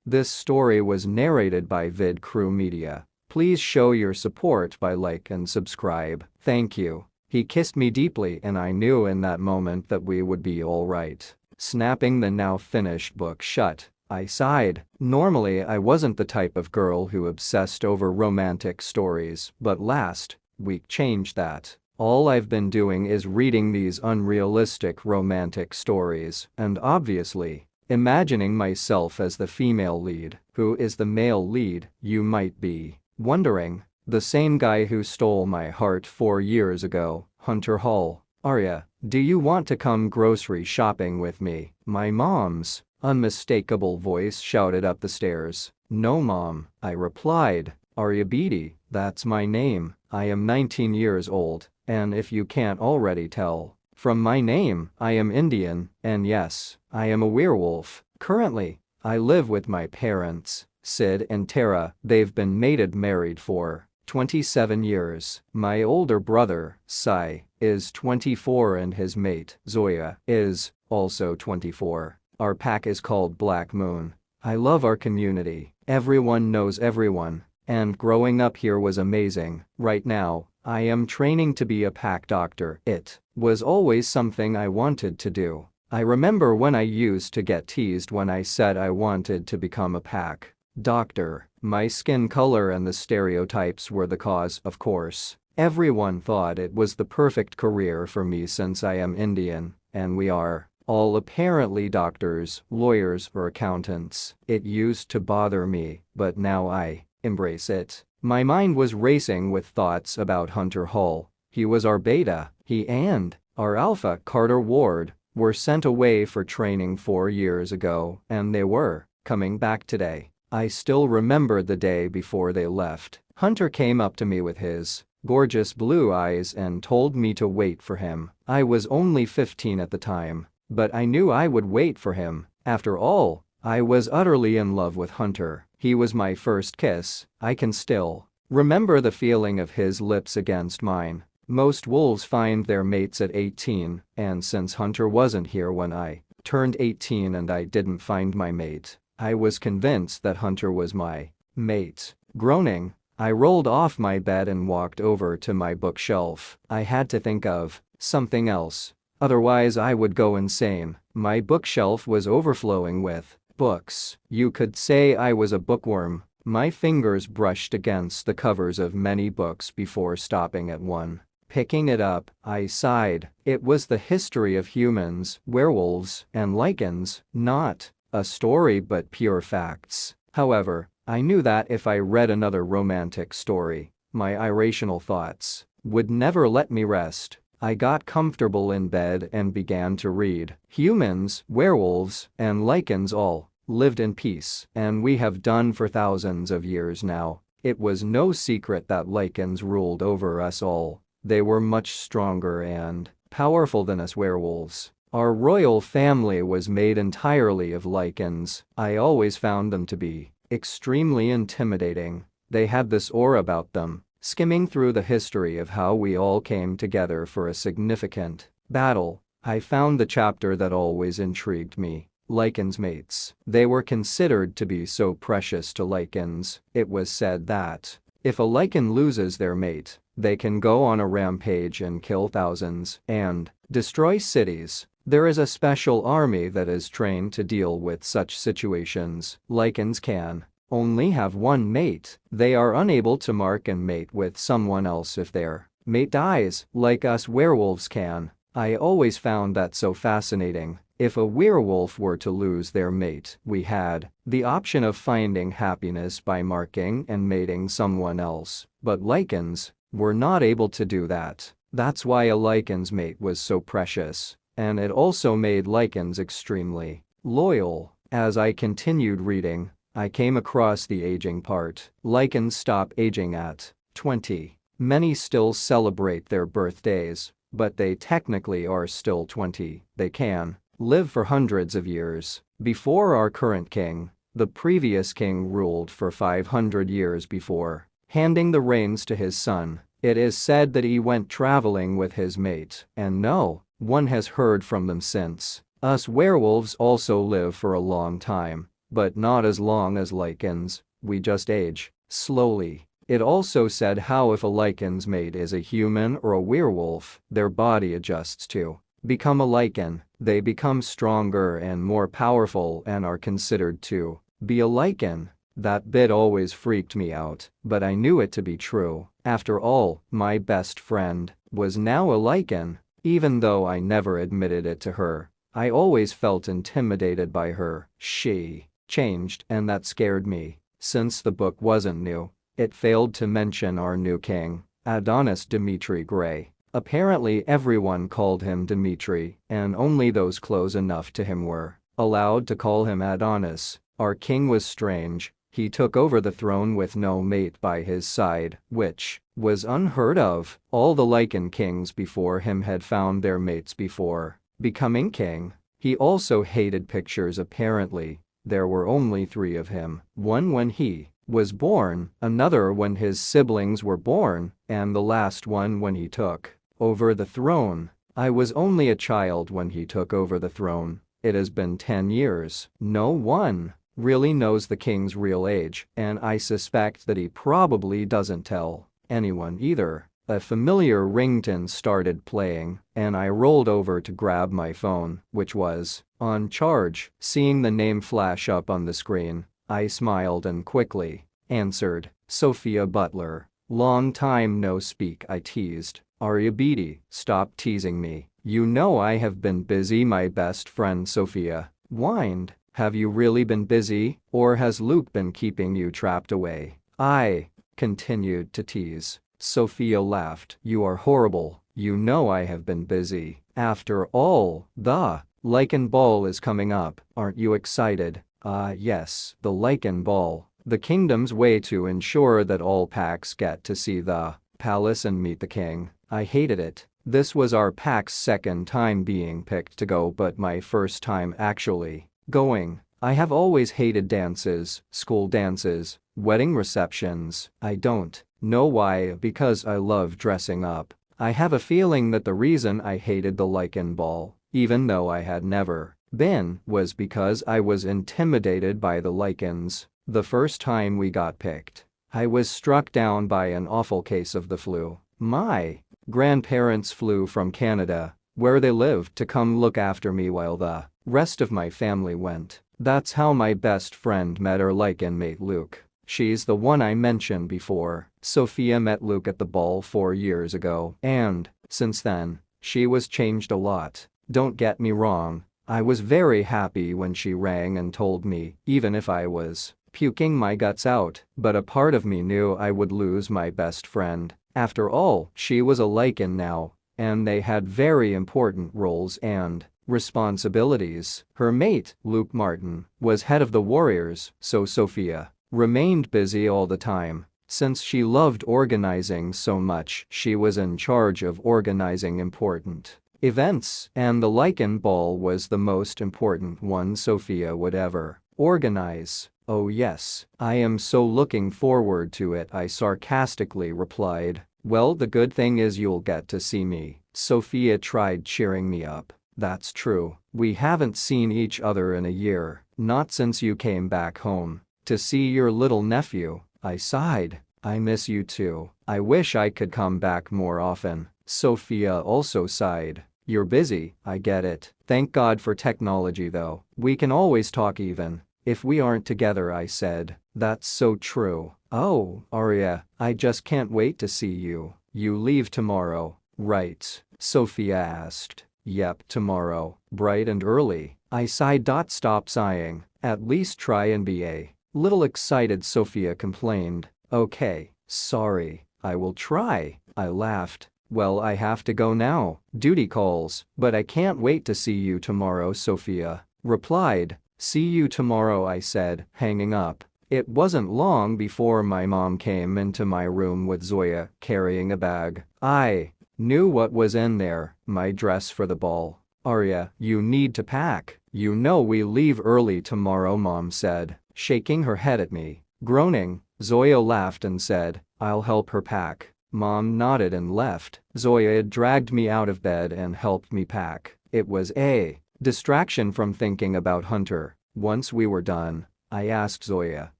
This story was narrated by Vid Crew Media. Please show your support by like and subscribe. Thank you. He kissed me deeply and I knew in that moment that we would be alright. Snapping the now finished book shut, I sighed. Normally I wasn't the type of girl who obsessed over romantic stories, but last week changed that. All I've been doing is reading these unrealistic romantic stories and obviously imagining myself as the female lead. Who is the male lead, you might be wondering? The same guy who stole my heart 4 years ago, Hunter Hall. Arya, do you want to come grocery shopping with me? My mom's unmistakable voice shouted up the stairs. No mom, I replied. Arya Beatty, that's my name. I am 19 years old, and if you can't already tell from my name, I am Indian, and yes, I am a werewolf. Currently, I live with my parents, Sid and Tara. They've been married for 27 years. My older brother, Sai, is 24 and his mate, Zoya, is also 24. Our pack is called Black Moon. I love our community. Everyone knows everyone, and growing up here was amazing. Right now, I am training to be a pack doctor. It was always something I wanted to do. I remember when I used to get teased when I said I wanted to become a pack doctor. My skin color and the stereotypes were the cause, of course. Everyone thought it was the perfect career for me since I am Indian, and we are all apparently doctors, lawyers, or accountants. It used to bother me, but now I embrace it. My mind was racing with thoughts about Hunter Hall. He was our beta. He and our alpha, Carter Ward, were sent away for training 4 years ago, and they were coming back today. I still remember the day before they left. Hunter came up to me with his gorgeous blue eyes and told me to wait for him. I was only 15 at the time, but I knew I would wait for him. After all, I was utterly in love with Hunter. He was my first kiss. I can still remember the feeling of his lips against mine. Most wolves find their mates at 18, and since Hunter wasn't here when I turned 18 and I didn't find my mate, I was convinced that Hunter was my mate. Groaning, I rolled off my bed and walked over to my bookshelf. I had to think of something else, otherwise I would go insane. My bookshelf was overflowing with books. You could say I was a bookworm. My fingers brushed against the covers of many books before stopping at one. Picking it up, I sighed. It was the history of humans, werewolves, and lichens, not a story but pure facts. However, I knew that if I read another romantic story, my irrational thoughts would never let me rest. I got comfortable in bed and began to read. Humans, werewolves, and lichens all lived in peace, and we have done for thousands of years now. It was no secret that lichens ruled over us all. They were much stronger and powerful than us werewolves. Our royal family was made entirely of lichens. I always found them to be extremely intimidating. They had this aura about them. Skimming through the history of how we all came together for a significant battle, I found the chapter that always intrigued me. Lichens mates. They were considered to be so precious to lichens. It was said that if a lichen loses their mate, they can go on a rampage and kill thousands and destroy cities. There is a special army that is trained to deal with such situations. Lichens can only have one mate. They are unable to mark and mate with someone else if their mate dies, like us werewolves can. I always found that so fascinating. If a werewolf were to lose their mate, we had the option of finding happiness by marking and mating someone else, but lichens were not able to do that. That's why a lichen's mate was so precious, and it also made lichens extremely loyal. As I continued reading, I came across the aging part. Lichens stop aging at 20. Many still celebrate their birthdays, but they technically are still 20. They can live for hundreds of years. Before our current king, the previous king ruled for 500 years before handing the reins to his son. It is said that he went traveling with his mate, and no one has heard from them since. Us werewolves also live for a long time. but not as long as lichens, we just age slowly. It also said how if a lichen's mate is a human or a werewolf, their body adjusts to become a lichen, they become stronger and more powerful and are considered to be a lichen. That bit always freaked me out, but I knew it to be true. After all, my best friend was now a lichen. Even though I never admitted it to her, I always felt intimidated by her. She changed, and that scared me. Since the book wasn't new, it failed to mention our new king, Adonis Dmitri Gray. Apparently everyone called him Dmitri, and only those close enough to him were allowed to call him Adonis. Our king was strange. He took over the throne with no mate by his side, which was unheard of. All the lichen kings before him had found their mates before becoming king. He also hated pictures apparently. There were only 3 of him, one when he was born, another when his siblings were born, and the last one when he took over the throne. I was only a child when he took over the throne. It has been 10 years. No one really knows the king's real age, and I suspect that he probably doesn't tell anyone either. A familiar ringtone started playing, and I rolled over to grab my phone, which was on charge. Seeing the name flash up on the screen, I smiled and quickly answered. Sophia Butler. Long time no speak, I teased. Arya Beatty, stop teasing me. You know I have been busy, my best friend Sophia whined. Have you really been busy, or has Luke been keeping you trapped away? I continued to tease. Sophia laughed. You are horrible. You know I have been busy. After all, the Lichen Ball is coming up. Aren't you excited? Yes, the Lichen Ball. The kingdom's way to ensure that all packs get to see the palace and meet the king. I hated it. This was our pack's second time being picked to go, but my first time actually going. I have always hated dances, school dances, wedding receptions. I don't know why, because I love dressing up. I have a feeling that the reason I hated the Lichen Ball, even though I had never been, was because I was intimidated by the lichens. The first time we got picked, I was struck down by an awful case of the flu. My grandparents flew from Canada, where they lived, to come look after me while the rest of my family went. That's how my best friend met her lichen mate Luke. She's the one I mentioned before. Sophia met Luke at the ball 4 years ago, and since then, she was changed a lot. Don't get me wrong, I was very happy when she rang and told me, even if I was puking my guts out, but a part of me knew I would lose my best friend. After all, she was a lichen now, and they had very important roles and responsibilities. Her mate, Luke Martin, was head of the Warriors, so Sophia remained busy all the time. Since she loved organizing so much, she was in charge of organizing important events, and the Lichen Ball was the most important one Sophia would ever organize. Oh yes, I am so looking forward to it, I sarcastically replied. Well, the good thing is you'll get to see me. Sophia tried cheering me up. That's true. We haven't seen each other in a year, not since you came back home to see your little nephew. I sighed. I miss you too. I wish I could come back more often. Sophia also sighed. You're busy, I get it. Thank God for technology though. We can always talk even if we aren't together, I said. That's so true. Oh, Arya, I just can't wait to see you. You leave tomorrow, right? Sophia asked. Yep, tomorrow, bright and early. I sighed. Stop sighing. At least try and be a little excited, Sophia complained. Okay, sorry, I will try. I laughed. Well, I have to go now. Duty calls, but I can't wait to see you tomorrow, Sophia replied. See you tomorrow, I said, hanging up. It wasn't long before my mom came into my room with Zoya carrying a bag. I knew what was in there, my dress for the ball. Arya, you need to pack. You know we leave early tomorrow, Mom said, shaking her head at me. Groaning, Zoya laughed and said, I'll help her pack. Mom nodded and left. Zoya dragged me out of bed and helped me pack. It was a distraction from thinking about Hunter. Once we were done, I asked Zoya.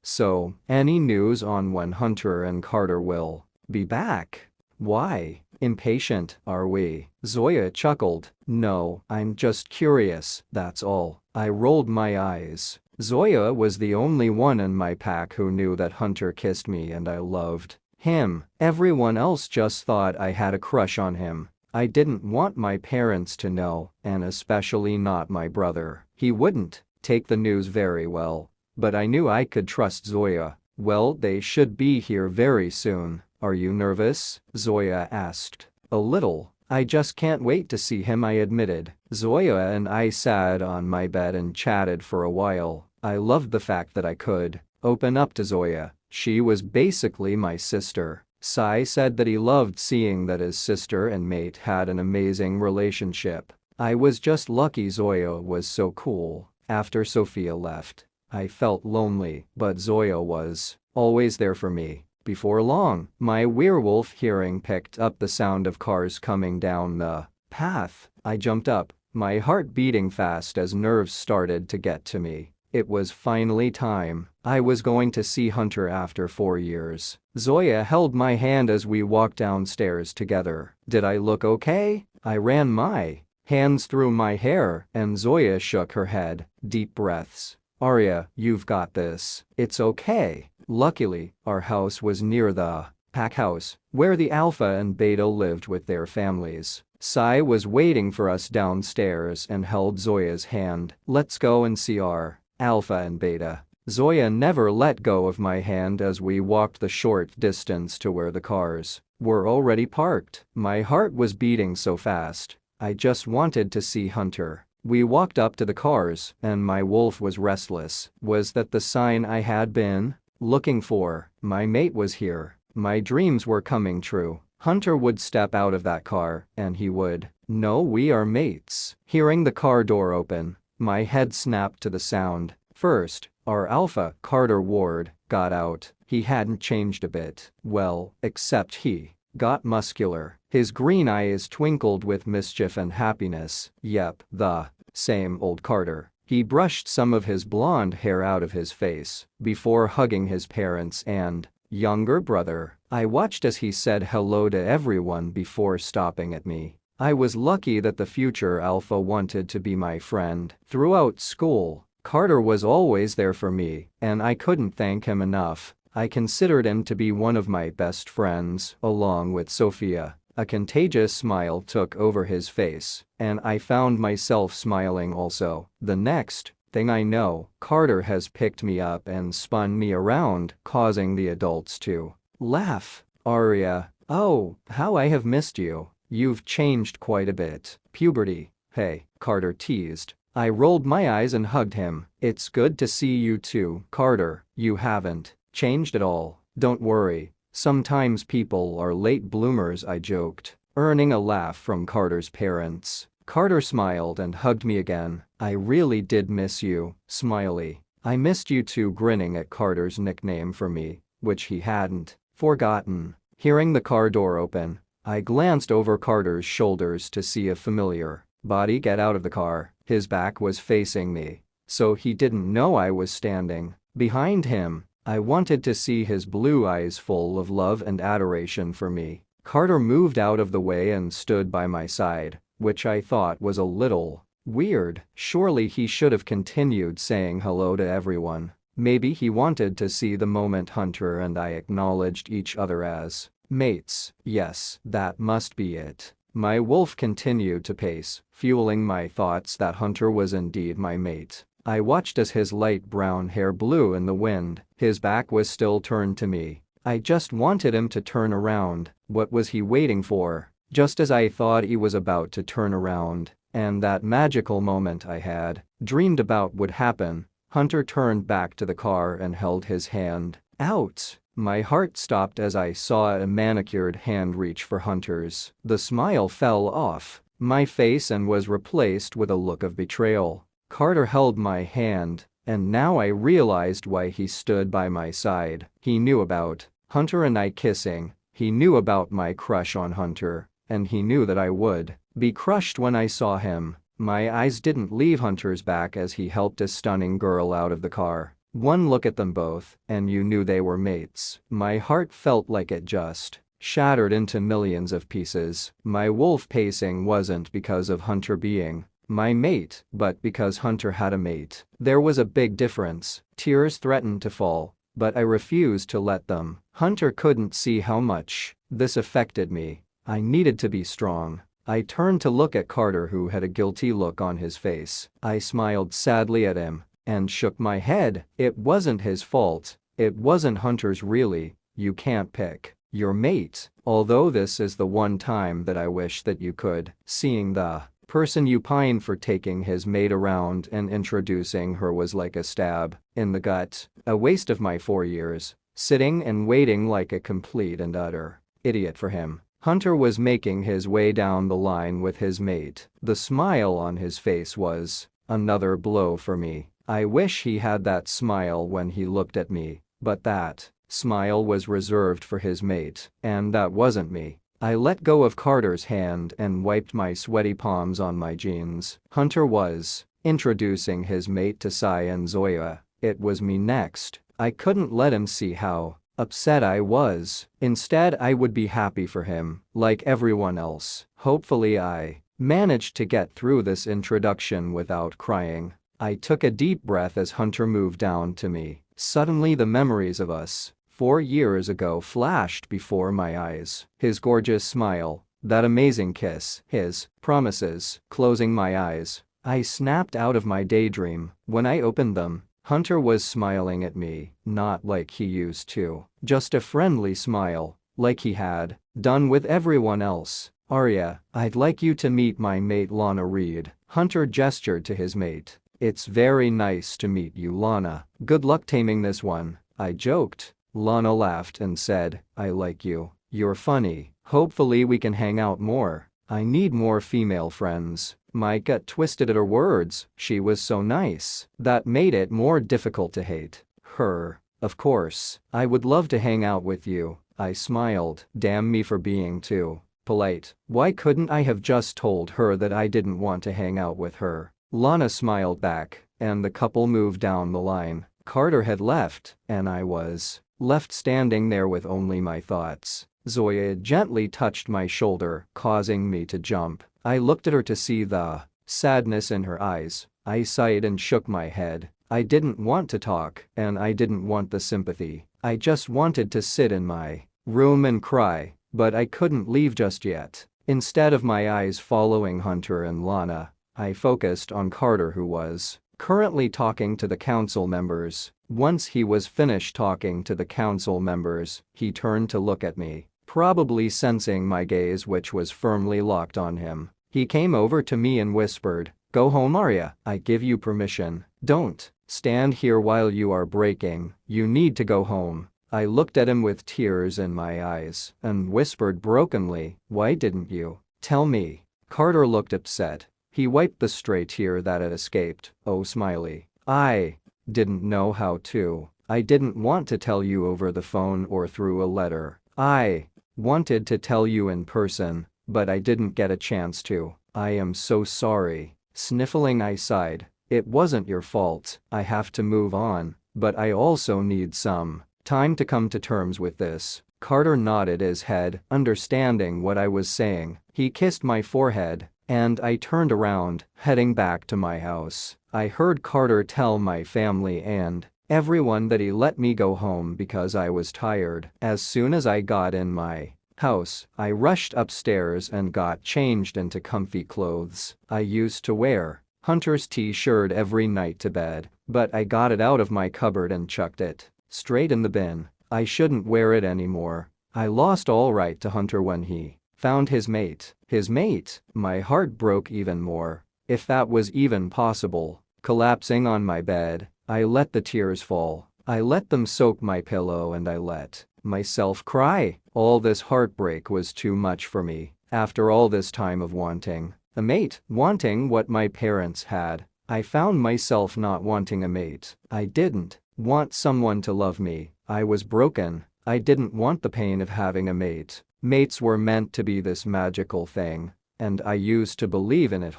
So, any news on when Hunter and Carter will be back? Why impatient are we? Zoya chuckled. No, I'm just curious, that's all. I rolled my eyes. Zoya was the only one in my pack who knew that Hunter kissed me and I loved him. Everyone else just thought I had a crush on him. I didn't want my parents to know, and especially not my brother. He wouldn't take the news very well. But I knew I could trust Zoya. Well, they should be here very soon. Are you nervous? Zoya asked. A little. I just can't wait to see him, I admitted. Zoya and I sat on my bed and chatted for a while. I loved the fact that I could open up to Zoya. She was basically my sister. Sai said that he loved seeing that his sister and mate had an amazing relationship. I was just lucky Zoya was so cool. After Sophia left, I felt lonely, but Zoya was always there for me. Before long, my werewolf hearing picked up the sound of cars coming down the path. I jumped up, my heart beating fast as nerves started to get to me. It was finally time. I was going to see Hunter after 4 years. Zoya held my hand as we walked downstairs together. Did I look okay? I ran my hands through my hair, and Zoya shook her head. Deep breaths. Arya, you've got this. It's okay. Luckily, our house was near the pack house, where the Alpha and Beta lived with their families. Sai was waiting for us downstairs and held Zoya's hand. Let's go and see our Alpha and Beta. Zoya never let go of my hand as we walked the short distance to where the cars were already parked. My heart was beating so fast. I just wanted to see Hunter. We walked up to the cars, and my wolf was restless. Was that the sign I had been looking for? My mate was here. My dreams were coming true. Hunter would step out of that car, and he would know we are mates. Hearing the car door open, my head snapped to the sound. First, our Alpha, Carter Ward, got out. He hadn't changed a bit. Well, except he got muscular. His green eyes twinkled with mischief and happiness. Yep, the same old Carter. He brushed some of his blonde hair out of his face before hugging his parents and younger brother. I watched as he said hello to everyone before stopping at me. I was lucky that the future Alpha wanted to be my friend. Throughout school, Carter was always there for me, and I couldn't thank him enough. I considered him to be one of my best friends, along with Sophia. A contagious smile took over his face, and I found myself smiling also. The next thing I know, Carter has picked me up and spun me around, causing the adults to laugh. Arya, oh, how I have missed you. You've changed quite a bit. Puberty. Hey, Carter teased. I rolled my eyes and hugged him. It's good to see you too, Carter. You haven't changed at all. Don't worry. Sometimes people are late bloomers, I joked, earning a laugh from Carter's parents. Carter smiled and hugged me again. I really did miss you, Smiley. I missed you too, grinning at Carter's nickname for me, which he hadn't forgotten. Hearing the car door open, I glanced over Carter's shoulders to see a familiar body get out of the car. His back was facing me, so he didn't know I was standing behind him. I wanted to see his blue eyes full of love and adoration for me. Carter moved out of the way and stood by my side, which I thought was a little weird. Surely he should have continued saying hello to everyone. Maybe he wanted to see the moment Hunter and I acknowledged each other as mates. Yes, that must be it. My wolf continued to pace, fueling my thoughts that Hunter was indeed my mate. I watched as his light brown hair blew in the wind. His back was still turned to me. I just wanted him to turn around. What was he waiting for? Just as I thought he was about to turn around, and that magical moment I had dreamed about would happen, Hunter turned back to the car and held his hand out. My heart stopped as I saw a manicured hand reach for Hunter's. The smile fell off my face and was replaced with a look of betrayal. Carter held my hand, and now I realized why he stood by my side. He knew about Hunter and I kissing, he knew about my crush on Hunter, and he knew that I would be crushed when I saw him. My eyes didn't leave Hunter's back as he helped a stunning girl out of the car. One look at them both, and you knew they were mates. My heart felt like it just shattered into millions of pieces. My wolf pacing wasn't because of Hunter being my mate, but because Hunter had a mate. There was a big difference. Tears threatened to fall, but I refused to let them. Hunter couldn't see how much this affected me. I needed to be strong. I turned to look at Carter, who had a guilty look on his face. I smiled sadly at him and shook my head. It wasn't his fault. It wasn't Hunter's really. You can't pick your mate. Although this is the one time that I wish that you could. Seeing the person you pine for taking his mate around and introducing her was like a stab in the gut. A waste of my 4 years, sitting and waiting like a complete and utter idiot for him. Hunter was making his way down the line with his mate. The smile on his face was another blow for me. I wish he had that smile when he looked at me, but that smile was reserved for his mate, and that wasn't me. I let go of Carter's hand and wiped my sweaty palms on my jeans. Hunter was introducing his mate to Sai and Zoya. It was me next. I couldn't let him see how upset I was. Instead, I would be happy for him, like everyone else. Hopefully I managed to get through this introduction without crying. I took a deep breath as Hunter moved down to me. Suddenly the memories of us 4 years ago flashed before my eyes. His gorgeous smile, that amazing kiss, his promises. Closing my eyes, I snapped out of my daydream. When I opened them, Hunter was smiling at me, not like he used to. Just a friendly smile, like he had done with everyone else. Arya, I'd like you to meet my mate Lana Reed. Hunter gestured to his mate. It's very nice to meet you, Lana. Good luck taming this one, I joked. Lana laughed and said, I like you. You're funny. Hopefully we can hang out more. I need more female friends. My gut twisted at her words. She was so nice. That made it more difficult to hate her. Of course, I would love to hang out with you. I smiled. Damn me for being too polite. Why couldn't I have just told her that I didn't want to hang out with her? Lana smiled back, and the couple moved down the line. Carter had left, and I was left standing there with only my thoughts. Zoya gently touched my shoulder, causing me to jump. I looked at her to see the sadness in her eyes. I sighed and shook my head. I didn't want to talk, and I didn't want the sympathy. I just wanted to sit in my room and cry, but I couldn't leave just yet. Instead of my eyes following Hunter and Lana, I focused on Carter, who was currently talking to the council members. Once he was finished talking to the council members, he turned to look at me, probably sensing my gaze, which was firmly locked on him. He came over to me and whispered, "Go home, Arya. I give you permission. Don't stand here while you are breaking. You need to go home." I looked at him with tears in my eyes and whispered brokenly, "Why didn't you tell me?" Carter looked upset. He wiped the stray tear that had escaped. "Oh, Smiley. I didn't know how to. I didn't want to tell you over the phone or through a letter. I wanted to tell you in person, but I didn't get a chance to. I am so sorry." Sniffling, I sighed. "It wasn't your fault. I have to move on, but I also need some time to come to terms with this." Carter nodded his head, understanding what I was saying. He kissed my forehead, and I turned around, heading back to my house. I heard Carter tell my family and everyone that he let me go home because I was tired. As soon as I got in my house, I rushed upstairs and got changed into comfy clothes. I used to wear Hunter's t-shirt every night to bed, but I got it out of my cupboard and chucked it straight in the bin. I shouldn't wear it anymore. I lost all right to Hunter when he found his mate. His mate? My heart broke even more, if that was even possible. Collapsing on my bed, I let the tears fall. I let them soak my pillow and I let myself cry. All this heartbreak was too much for me. After all this time of wanting a mate, wanting what my parents had, I found myself not wanting a mate. I didn't want someone to love me. I was broken. I didn't want the pain of having a mate. Mates were meant to be this magical thing, and I used to believe in it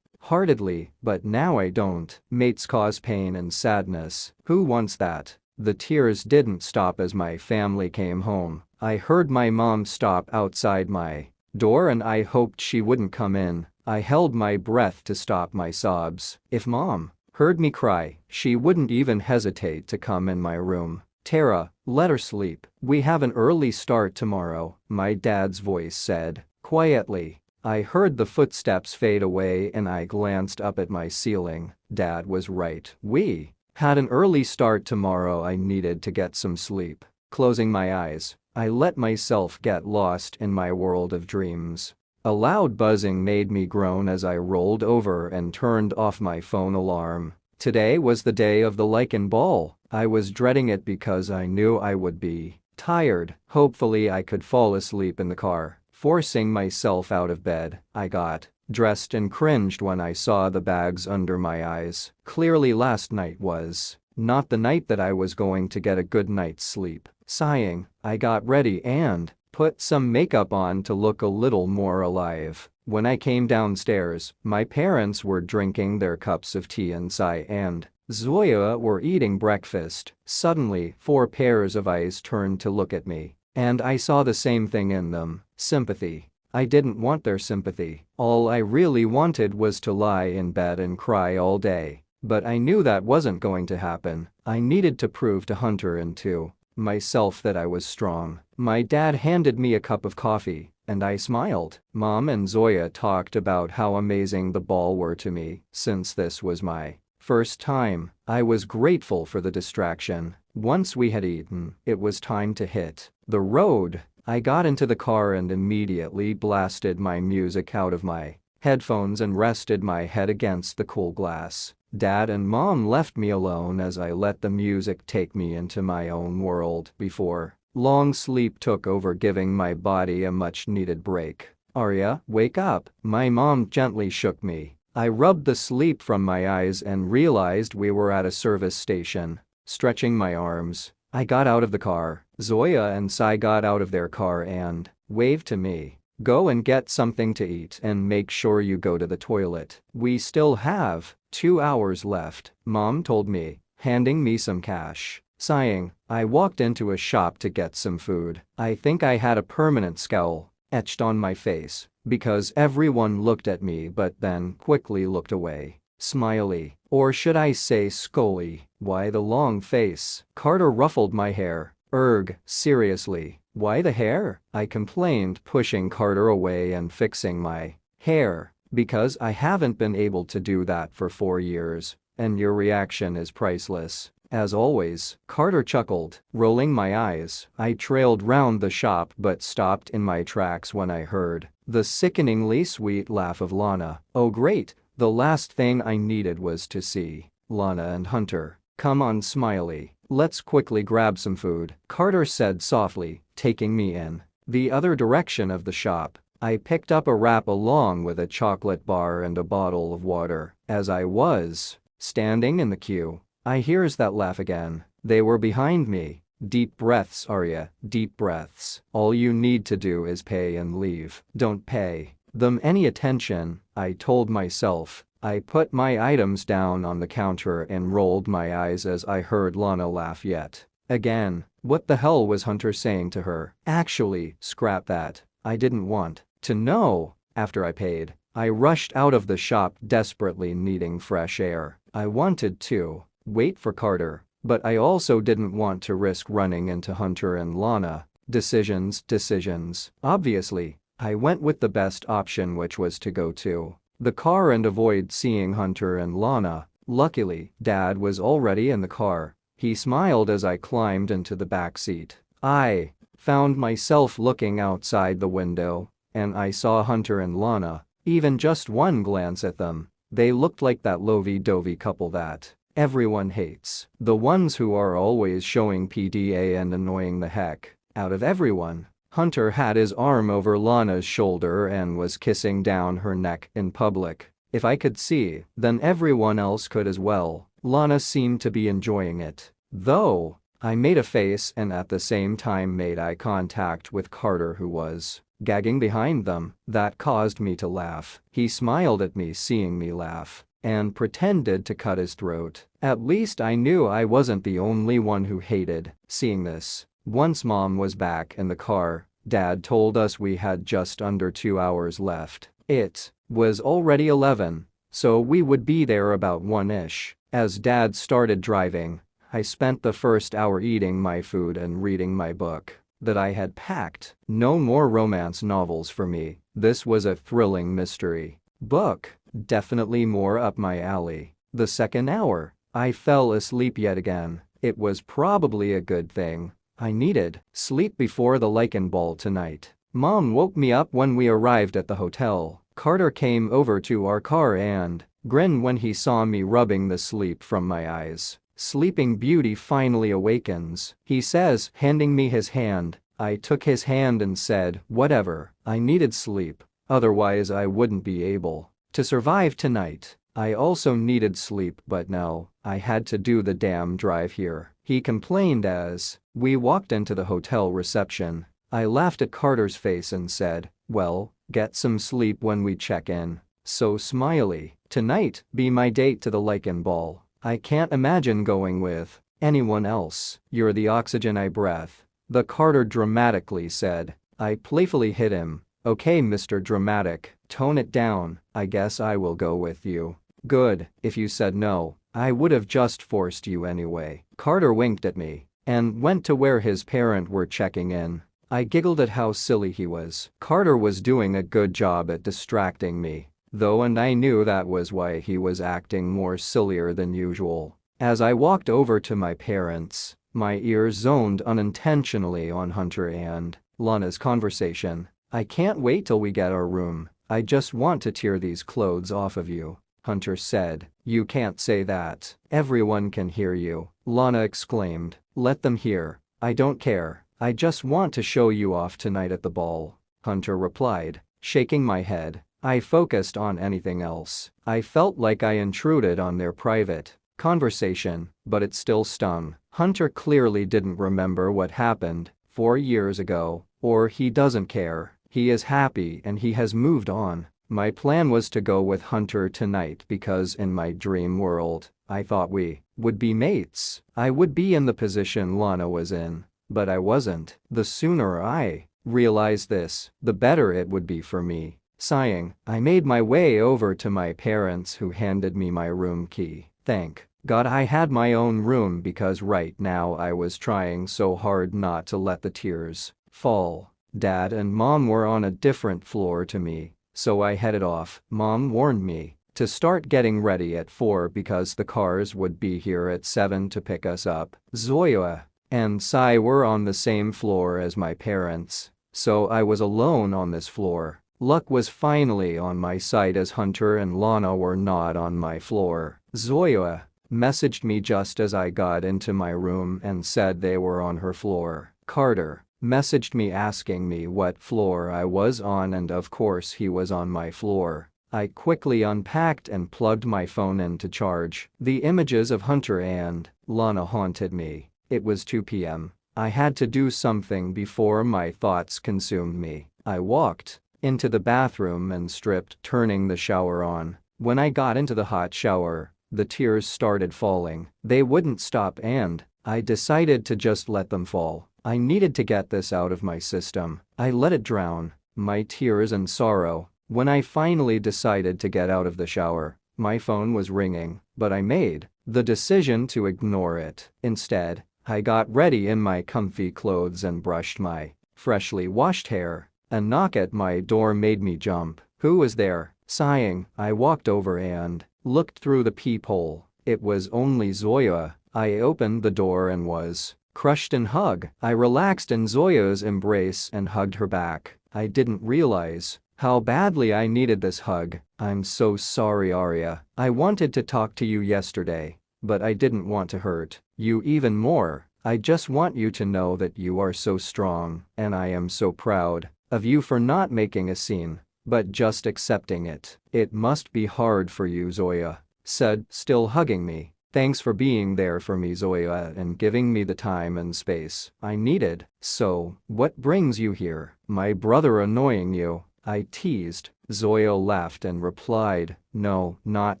heartedly, but now I don't. Mates cause pain and sadness. Who wants that? The tears didn't stop as my family came home. I heard my mom stop outside my door and I hoped she wouldn't come in. I held my breath to stop my sobs. If Mom heard me cry, she wouldn't even hesitate to come in my room. Tara, let her sleep. We have an early start tomorrow, my dad's voice said. Quietly, I heard the footsteps fade away and I glanced up at my ceiling. Dad was right. We had an early start tomorrow. I needed to get some sleep. Closing my eyes, I let myself get lost in my world of dreams. A loud buzzing made me groan as I rolled over and turned off my phone alarm. Today was the day of the lichen ball. I was dreading it because I knew I would be tired. Hopefully I could fall asleep in the car. Forcing myself out of bed, I got dressed and cringed when I saw the bags under my eyes. Clearly last night was not the night that I was going to get a good night's sleep. Sighing, I got ready and put some makeup on to look a little more alive. When I came downstairs, my parents were drinking their cups of tea and Sai and Zoya were eating breakfast. Suddenly, 4 pairs of eyes turned to look at me, and I saw the same thing in them: sympathy. I didn't want their sympathy. All I really wanted was to lie in bed and cry all day. But I knew that wasn't going to happen. I needed to prove to Hunter and to myself that I was strong. My dad handed me a cup of coffee, and I smiled. Mom and Zoya talked about how amazing the ball were to me. Since this was my first time, I was grateful for the distraction. Once we had eaten, it was time to hit the road. I got into the car and immediately blasted my music out of my headphones and rested my head against the cool glass. Dad and Mom left me alone as I let the music take me into my own world. Before long, sleep took over, giving my body a much-needed break. "Arya, wake up," my mom gently shook me. I rubbed the sleep from my eyes and realized we were at a service station. Stretching my arms, I got out of the car. Zoya and Sai got out of their car and waved to me. "Go and get something to eat and make sure you go to the toilet. We still have 2 hours left," Mom told me, handing me some cash. Sighing, I walked into a shop to get some food. I think I had a permanent scowl etched on my face because everyone looked at me but then quickly looked away. Smiley, or should I say scully? Why the long face? Carter ruffled my hair. "Erg, seriously, why the hair?" I complained, pushing Carter away and fixing my hair. "Because I haven't been able to do that for 4 years, and your reaction is priceless. As always," Carter chuckled, rolling my eyes. I trailed round the shop but stopped in my tracks when I heard the sickeningly sweet laugh of Lana. Oh great, the last thing I needed was to see Lana and Hunter. "Come on, Smiley, let's quickly grab some food," Carter said softly, taking me in the other direction of the shop. I picked up a wrap along with a chocolate bar and a bottle of water. As I was standing in the queue, I hears that laugh again. They were behind me. "Deep breaths, Arya, deep breaths. All you need to do is pay and leave. Don't pay them any attention," I told myself. I put my items down on the counter and rolled my eyes as I heard Lana laugh yet again. What the hell was Hunter saying to her? Actually, scrap that. I didn't want to know. After I paid, I rushed out of the shop, desperately needing fresh air. I wanted to wait for Carter, but I also didn't want to risk running into Hunter and Lana. Decisions. Obviously, I went with the best option, which was to go to the car and avoid seeing Hunter and Lana. Luckily, Dad was already in the car. He smiled as I climbed into the back seat. I found myself looking outside the window, and I saw Hunter and Lana. Even just one glance at them, they looked like that lovey-dovey couple that everyone hates. The ones who are always showing PDA and annoying the heck out of everyone. Hunter had his arm over Lana's shoulder and was kissing down her neck in public. If I could see, then everyone else could as well. Lana seemed to be enjoying it, though. I made a face and at the same time made eye contact with Carter, who was gagging behind them. That caused me to laugh. He smiled at me seeing me laugh and pretended to cut his throat. At least I knew I wasn't the only one who hated seeing this. Once Mom was back in the car, Dad told us we had just under 2 hours left. It was already 11, so we would be there about 1-ish. As Dad started driving, I spent the first hour eating my food and reading my book that I had packed. No more romance novels for me. This was a thrilling mystery book, definitely more up my alley. The second hour, I fell asleep yet again. It was probably a good thing. I needed sleep before the lichen ball tonight. Mom woke me up when we arrived at the hotel. Carter came over to our car and grinned when he saw me rubbing the sleep from my eyes. Sleeping Beauty finally awakens, he says, handing me his hand. I took his hand and said, whatever, I needed sleep, otherwise I wouldn't be able to survive tonight. I also needed sleep, but no, I had to do the damn drive here, he complained as we walked into the hotel reception. I laughed at Carter's face and said, well, get some sleep when we check in. So smiley. Tonight, be my date to the lichen ball. I can't imagine going with anyone else. You're the oxygen I breathe, the Carter dramatically said. I playfully hit him. Okay, Mr. Dramatic, tone it down. I guess I will go with you. Good, if you said no, I would have just forced you anyway. Carter winked at me and went to where his parents were checking in. I giggled at how silly he was. Carter was doing a good job at distracting me, though, and I knew that was why he was acting more sillier than usual. As I walked over to my parents, my ears zoned unintentionally on Hunter and Lana's conversation. I can't wait till we get our room. I just want to tear these clothes off of you, Hunter said. You can't say that. Everyone can hear you, Lana exclaimed. Let them hear. I don't care. I just want to show you off tonight at the ball, Hunter replied, shaking my head. I focused on anything else. I felt like I intruded on their private conversation, but it still stung. Hunter clearly didn't remember what happened 4 years ago, or he doesn't care. He is happy and he has moved on. My plan was to go with Hunter tonight because in my dream world, I thought we would be mates. I would be in the position Lana was in, but I wasn't. The sooner I realized this, the better it would be for me. Sighing, I made my way over to my parents, who handed me my room key. Thank God I had my own room, because right now I was trying so hard not to let the tears fall. Dad and Mom were on a different floor to me, so I headed off. Mom warned me to start getting ready at 4 because the cars would be here at 7 to pick us up. Zoya and Sai were on the same floor as my parents, so I was alone on this floor. Luck was finally on my side as Hunter and Lana were not on my floor. Zoya messaged me just as I got into my room and said they were on her floor. Carter messaged me asking me what floor I was on, and of course he was on my floor. I quickly unpacked and plugged my phone in to charge. The images of Hunter and Lana haunted me. It was 2 p.m. I had to do something before my thoughts consumed me. I walked into the bathroom and stripped, turning the shower on. When I got into the hot shower, the tears started falling. They wouldn't stop and I decided to just let them fall. I needed to get this out of my system. I let it drown, my tears and sorrow. When I finally decided to get out of the shower, my phone was ringing, but I made the decision to ignore it. Instead, I got ready in my comfy clothes and brushed my freshly washed hair. A knock at my door made me jump. Who was there? Sighing, I walked over and looked through the peephole. It was only Zoya. I opened the door and was crushed in hug. I relaxed in Zoya's embrace and hugged her back. I didn't realize how badly I needed this hug. I'm so sorry, Arya. I wanted to talk to you yesterday, but I didn't want to hurt you even more. I just want you to know that you are so strong, and I am so proud of you for not making a scene, but just accepting it. It must be hard for you, Zoya said, still hugging me. Thanks for being there for me, Zoya, and giving me the time and space I needed. So, what brings you here? My brother annoying you? I teased. Zoya laughed and replied, no, not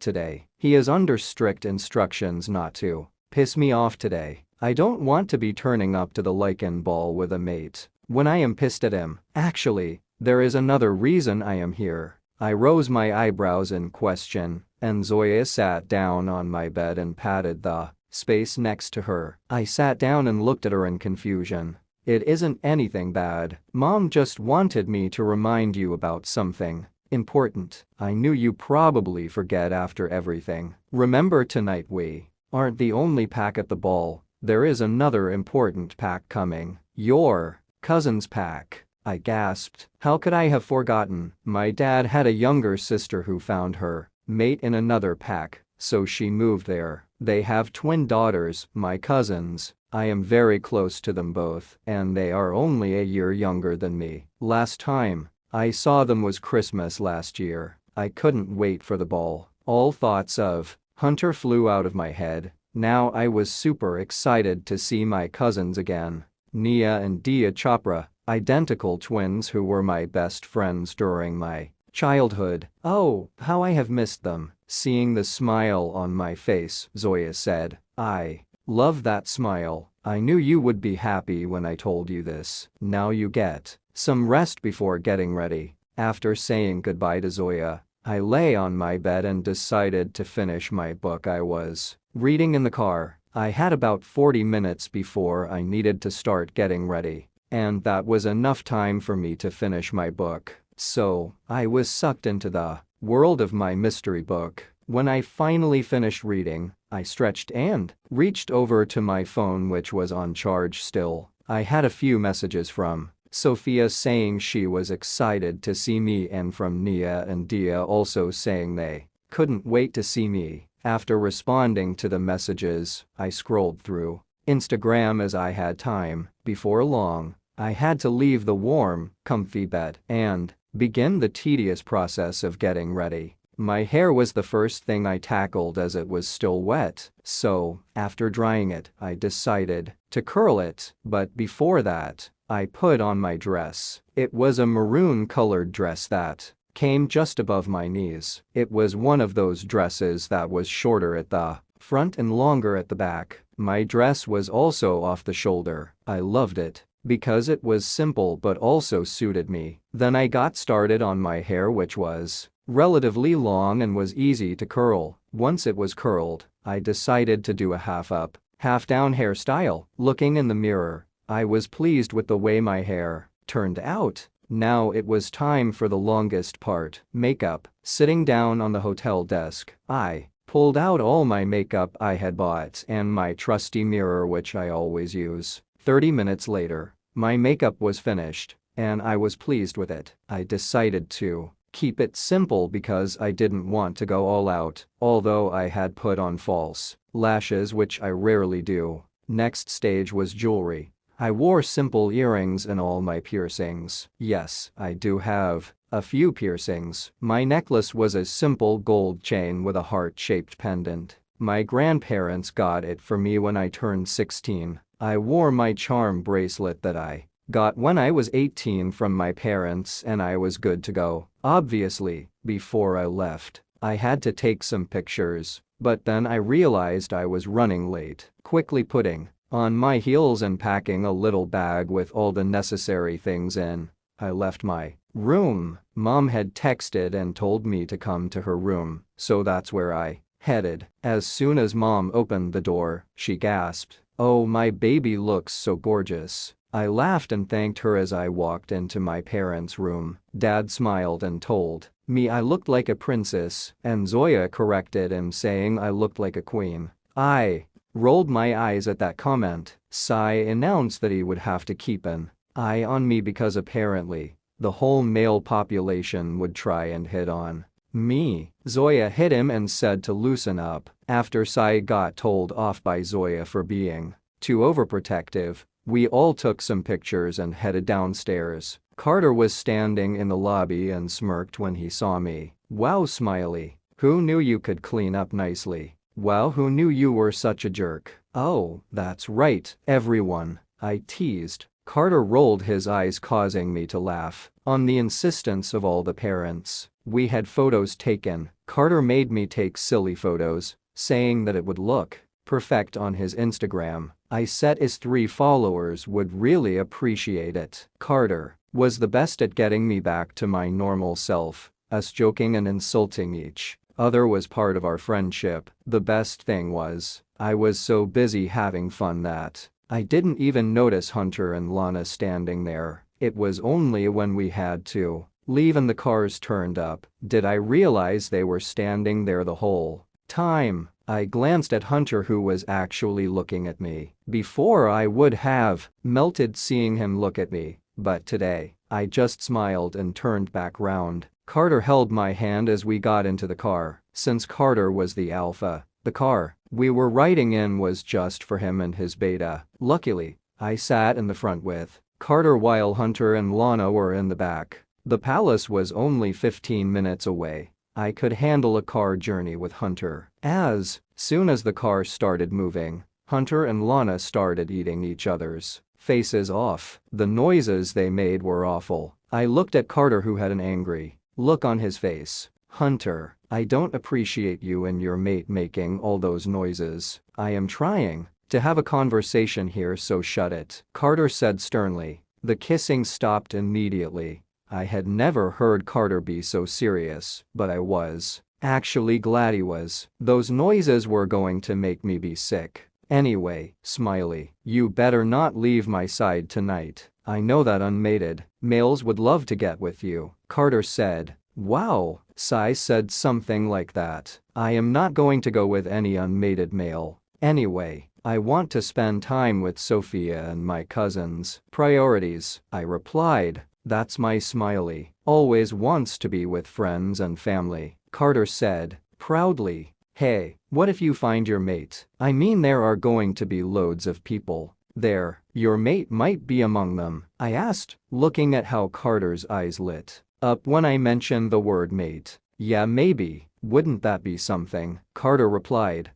today. He is under strict instructions not to piss me off today. I don't want to be turning up to the lichen ball with a mate when I am pissed at him. Actually, there is another reason I am here. I rose my eyebrows in question, and Zoya sat down on my bed and patted the space next to her. I sat down and looked at her in confusion. It isn't anything bad. Mom just wanted me to remind you about something important. I knew you probably forget after everything. Remember, tonight we aren't the only pack at the ball. There is another important pack coming. Your cousin's pack. I gasped. How could I have forgotten? My dad had a younger sister who found her mate in another pack, so she moved there. They have twin daughters, my cousins. I am very close to them both, and they are only a year younger than me. Last time I saw them was Christmas last year. I couldn't wait for the ball. All thoughts of Hunter flew out of my head. Now I was super excited to see my cousins again. Nia and Dia Chopra, identical twins who were my best friends during my childhood. Oh, how I have missed them. Seeing the smile on my face, Zoya said. I love that smile. I knew you would be happy when I told you this. Now you get some rest before getting ready. After saying goodbye to Zoya, I lay on my bed and decided to finish my book I was reading in the car. I had about 40 minutes before I needed to start getting ready, and that was enough time for me to finish my book. So, I was sucked into the world of my mystery book. When I finally finished reading, I stretched and reached over to my phone, which was on charge still. I had a few messages from Sophia saying she was excited to see me, and from Nia and Dia also saying they couldn't wait to see me. After responding to the messages, I scrolled through Instagram as I had time. Before long, I had to leave the warm, comfy bed and begin the tedious process of getting ready. My hair was the first thing I tackled as it was still wet, so, after drying it, I decided to curl it, but before that, I put on my dress. It was a maroon-colored dress that came just above my knees. It was one of those dresses that was shorter at the front and longer at the back. My dress was also off the shoulder. I loved it because it was simple but also suited me. Then I got started on my hair, which was relatively long and was easy to curl. Once it was curled, I decided to do a half-up, half-down hairstyle. Looking in the mirror, I was pleased with the way my hair turned out. Now it was time for the longest part, makeup. Sitting down on the hotel desk, I pulled out all my makeup I had bought and my trusty mirror, which I always use. 30 minutes later, my makeup was finished, and I was pleased with it. I decided to keep it simple because I didn't want to go all out, although I had put on false lashes, which I rarely do. Next stage was jewelry. I wore simple earrings and all my piercings. Yes, I do have a few piercings. My necklace was a simple gold chain with a heart-shaped pendant. My grandparents got it for me when I turned 16. I wore my charm bracelet that I got when I was 18 from my parents, and I was good to go. Obviously, before I left, I had to take some pictures, but then I realized I was running late. Quickly putting on my heels and packing a little bag with all the necessary things in, I left my room. Mom had texted and told me to come to her room, so that's where I headed. As soon as Mom opened the door, she gasped, "Oh, my baby looks so gorgeous." I laughed and thanked her as I walked into my parents' room. Dad smiled and told me I looked like a princess, and Zoya corrected him saying I looked like a queen. I rolled my eyes at that comment. Sai announced that he would have to keep an eye on me because apparently the whole male population would try and hit on me. Zoya hit him and said to loosen up. After Sai got told off by Zoya for being too overprotective, we all took some pictures and headed downstairs. Carter was standing in the lobby and smirked when he saw me. "Wow, Smiley. Who knew you could clean up nicely?" Wow, who knew you were such a jerk? Oh, that's right, everyone, I teased. Carter rolled his eyes, causing me to laugh. On the insistence of all the parents, we had photos taken. Carter made me take silly photos, saying that it would look perfect on his Instagram. I said his 3 followers would really appreciate it. Carter was the best at getting me back to my normal self. Us joking and insulting each other was part of our friendship. The best thing was, I was so busy having fun that I didn't even notice Hunter and Lana standing there. It was only when we had to leave and the cars turned up did I realize they were standing there the whole time. I glanced at Hunter, who was actually looking at me. Before, I would have melted seeing him look at me, but today, I just smiled and turned back round. Carter held my hand as we got into the car. Since Carter was the alpha, the car we were riding in was just for him and his beta. Luckily, I sat in the front with Carter while Hunter and Lana were in the back. The palace was only 15 minutes away. I could handle a car journey with Hunter. As soon as the car started moving, Hunter and Lana started eating each other's faces off. The noises they made were awful. I looked at Carter, who had an angry look on his face. Hunter, I don't appreciate you and your mate making all those noises. I am trying to have a conversation here, so shut it, Carter said sternly. The kissing stopped immediately. I had never heard Carter be so serious, but I was actually glad he was. Those noises were going to make me be sick. Anyway, Smiley, you better not leave my side tonight. I know that unmated males would love to get with you, Carter said. Wow, Sai said something like that. I am not going to go with any unmated male. Anyway, I want to spend time with Sophia and my cousins. Priorities, I replied. That's my Smiley. Always wants to be with friends and family, Carter said proudly. Hey, what if you find your mate? I mean, there are going to be loads of people there. Your mate might be among them, I asked, looking at how Carter's eyes lit up when I mentioned the word mate. Yeah, maybe. Wouldn't that be something? Carter replied.